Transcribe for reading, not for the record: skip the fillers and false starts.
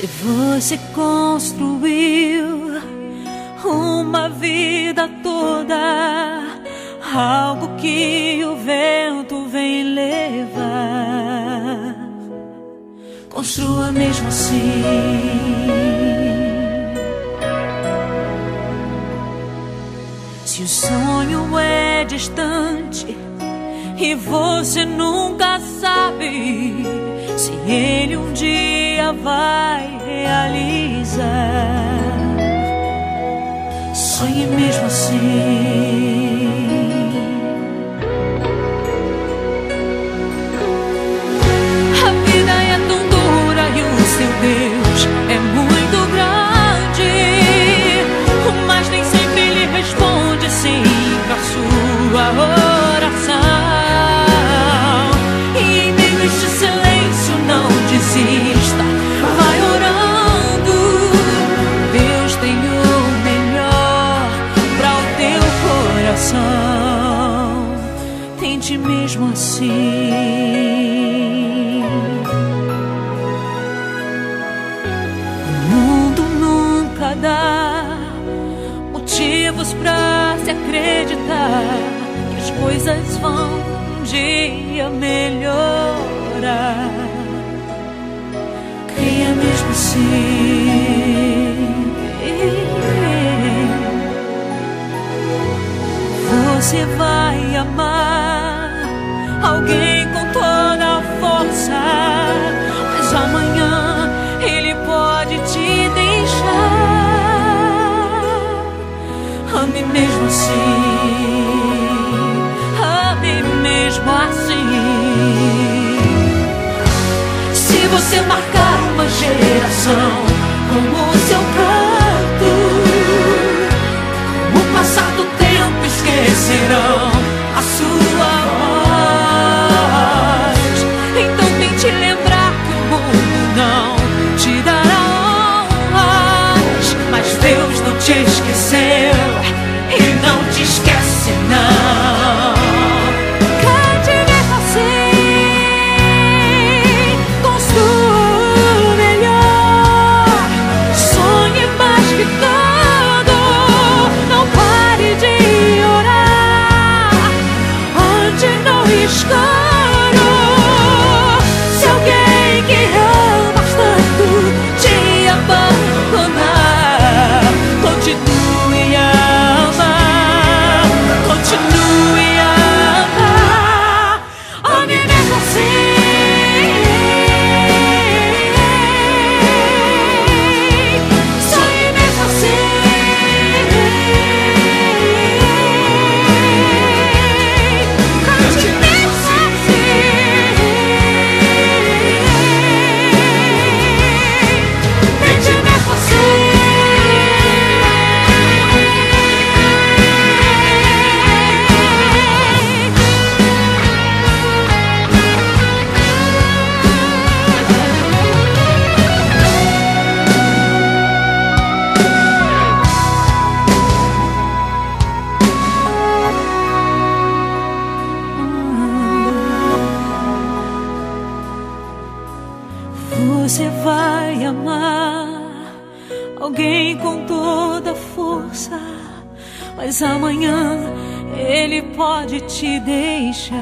Se você construiu uma vida toda, algo que o vento vem levar, construa mesmo assim. Se o sonho é distante e você nunca sabe se ele um dia vai realizar, sonhe mesmo assim. A vida é tão dura e o seu Deus é muito grande, mas nem sempre ele responde sim pra sua oração. E em meio a este silêncio não desista, vai orando. Deus tem o melhor pra o teu coração. Tente mesmo assim. O mundo nunca dá motivos pra se acreditar que as coisas vão um dia melhorar. Creia mesmo assim. Você vai amar alguém com toda a força, mas amanhã ele pode te deixar. Ame mesmo assim, ame mesmo assim. Se você marcar uma geração com o seu canto, com o passar do tempo esquecerão a sua voz. Então tente lembrar que o mundo não te dará honras, mas Deus não te esqueceu e não te esquece não. Cante mesmo assim, construa o melhor, sonhe mais que tudo, não pare de orar, ande no escuro. Se alguém que amas tanto te abandonar, continue a amar, continue a amar. Ame mesmo assim. Sonhe mesmo assim. Cante mesmo assim. Tente mesmo assim. Você vai amar alguém com toda a força, mas amanhã ele pode te deixar.